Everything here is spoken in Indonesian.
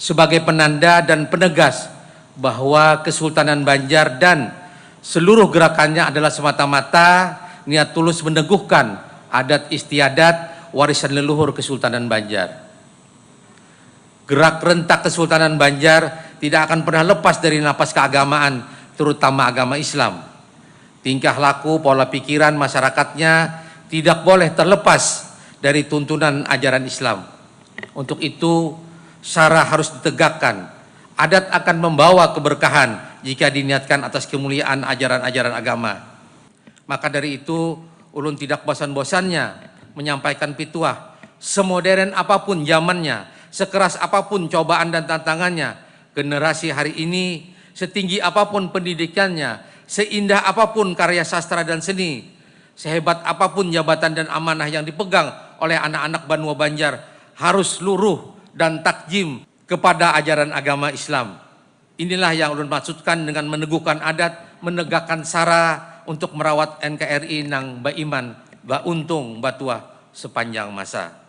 sebagai penanda dan penegas bahwa Kesultanan Banjar dan seluruh gerakannya adalah semata-mata niat tulus meneguhkan adat istiadat warisan leluhur Kesultanan Banjar. Gerak rentak Kesultanan Banjar tidak akan pernah lepas dari napas keagamaan, terutama agama Islam. Tingkah laku, pola pikiran masyarakatnya tidak boleh terlepas dari tuntunan ajaran Islam. Untuk itu, syara harus ditegakkan. Adat akan membawa keberkahan jika diniatkan atas kemuliaan ajaran-ajaran agama. Maka dari itu, ulun tidak bosan-bosannya menyampaikan pituah, semodern apapun zamannya, sekeras apapun cobaan dan tantangannya, generasi hari ini, setinggi apapun pendidikannya, seindah apapun karya sastra dan seni, sehebat apapun jabatan dan amanah yang dipegang oleh anak-anak Banua Banjar, harus luruh dan takjim kepada ajaran agama Islam. Inilah yang ulun maksudkan dengan meneguhkan adat, menegakkan sara untuk merawat NKRI nang baiman, ba untung, batuah sepanjang masa.